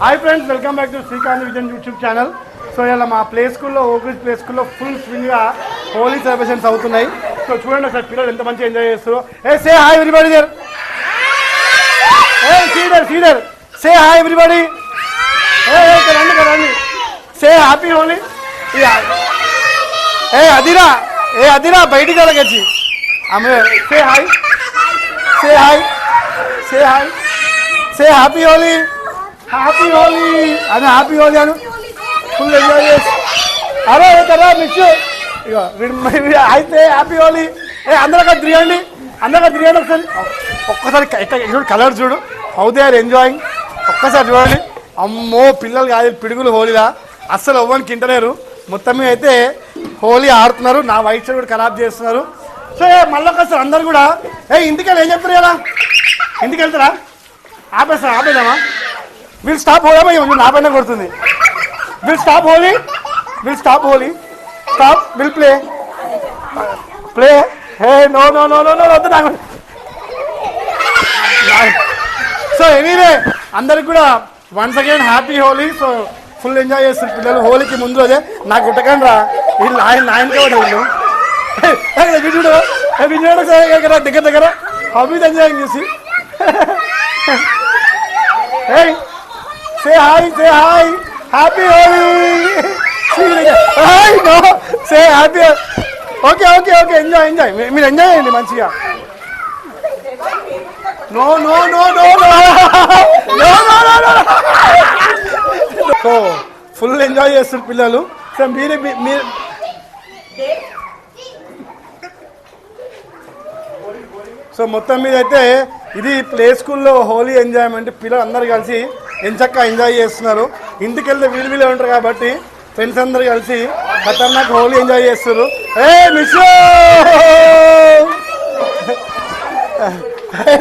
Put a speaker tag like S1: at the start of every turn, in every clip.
S1: Hi friends, welcome back to Srikanth vision YouTube channel. So ఇలా మా play స్కూల్లో ఓగ్రిజ్ ప్లే స్కూల్లో ఫుల్ స్వింగ్గా హోలీ సెలబ్రేషన్స్ అవుతున్నాయి. సో చూడండి ఒకసారి పిల్లలు ఎంత మంచిగా ఎంజాయ్ చేస్తారో. Say hi everybody there. సీడర్ సే హాయ్ ఎవ్రీబడి. రండి సే హ్యాపీ హోలీ. అదిరా బయటికి వెళ్ళగచ్చి ఆమె say hi say happy Holi. Happy Holi అను ఫుల్ ఎంజాయ్ చేసి అరే కదా మిస్ ఇక అయితే హ్యాపీ హోలీ. అందరికీ తిరగండి ఒకసారి. ఒక్కసారి కలర్ చూడు, హౌ దే ఆర్ ఎంజాయింగ్. ఒక్కసారి చూడండి. అమ్మో పిల్లలు కాదు పిడుగులు హోలీలా అస్సలు ఎవ్వరికి ఇంటలేరు. మొత్తం మీద అయితే హోలీ ఆడుతున్నారు. నా వైట్ షర్ట్ కూడా ఖరాబ్ చేస్తున్నారు. సో మళ్ళీ ఒకసారి అందరు కూడా ఇంటికి వెళ్ళి ఏం చెప్తారు కదా, ఇంటికి వెళ్తారా? ఆపేద్దామా? Will stop Holi. నా పైన కొడుతుంది. Will stop Holi stop will play hey no వద్దు నాకు. సో ఎనీవే అందరికి కూడా once again happy Holi. So full enjoy చేస్తారు పిల్లలు హోలీకి ముందు రోజే. నాకు కుట్టకండి రా వీళ్ళు నాయనకే వీళ్ళు విజయవాడ దగ్గర హబీస్ ఎంజాయింగ్ చేసి say hi happy holi no say happy okay enjoy మీరు ఎంజాయ్ చేయండి మంచిగా. no సో ఫుల్ ఎంజాయ్ చేస్తారు పిల్లలు. సో మీరు సో మొత్తం మీద అయితే ఇది ప్లే స్కూల్లో హోలీ ఎంజాయ్మెంట్. పిల్లలు అందరూ కలిసి ఎంచక్క ఎంజాయ్ చేస్తున్నారు. ఇంటికి వెళ్తే వీళ్ళే ఉంటారు కాబట్టి ఫ్రెండ్స్ అందరు కలిసి ఖతర్నాక్ హోలీ ఎంజాయ్ చేస్తారు. మిస్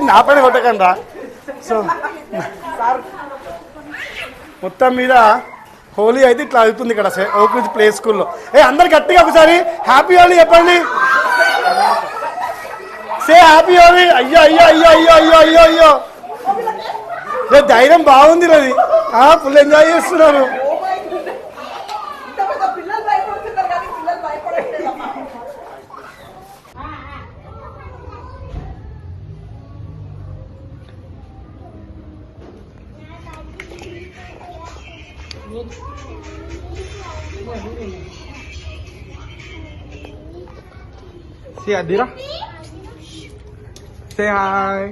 S1: నా పైన కొట్టకండి. సో మొత్తం మీద హోలీ అయితే ఇట్లా అవుతుంది ఇక్కడ ఓగ్రిజ్ ప్లే స్కూల్లో. అందరు గట్టిగా ఒకసారి హ్యాపీ హోలీ చెప్పండి. Say happy Holi. అయ్యో ధైర్యం బాగుంది. అది ఫుల్ ఎంజాయ్ చేస్తున్నారు. అదిరా say hi.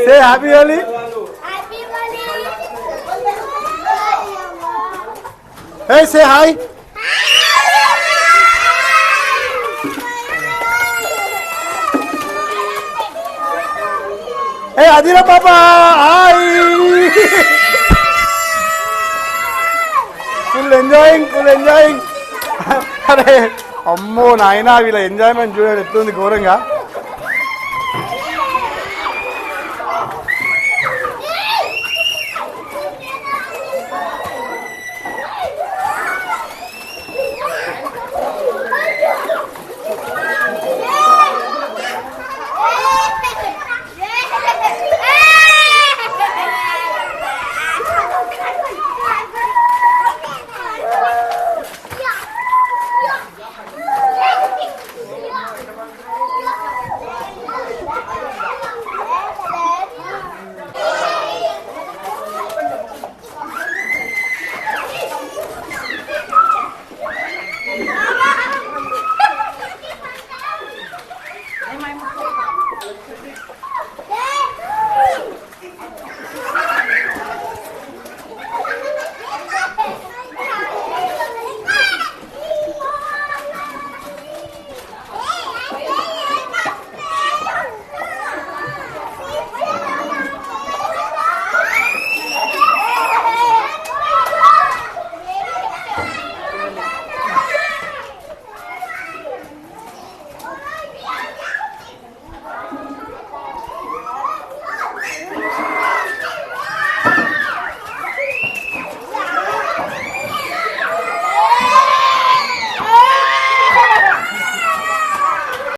S1: Say happy Holi. Happy Holi. Hey, say hi. Hey, Adira Papa. Hi. Full enjoying. అరే అమ్మో నాయనా వీళ్ళ ఎంజాయ్మెంట్ చూడండి ఎట్లుంది ఘోరంగా.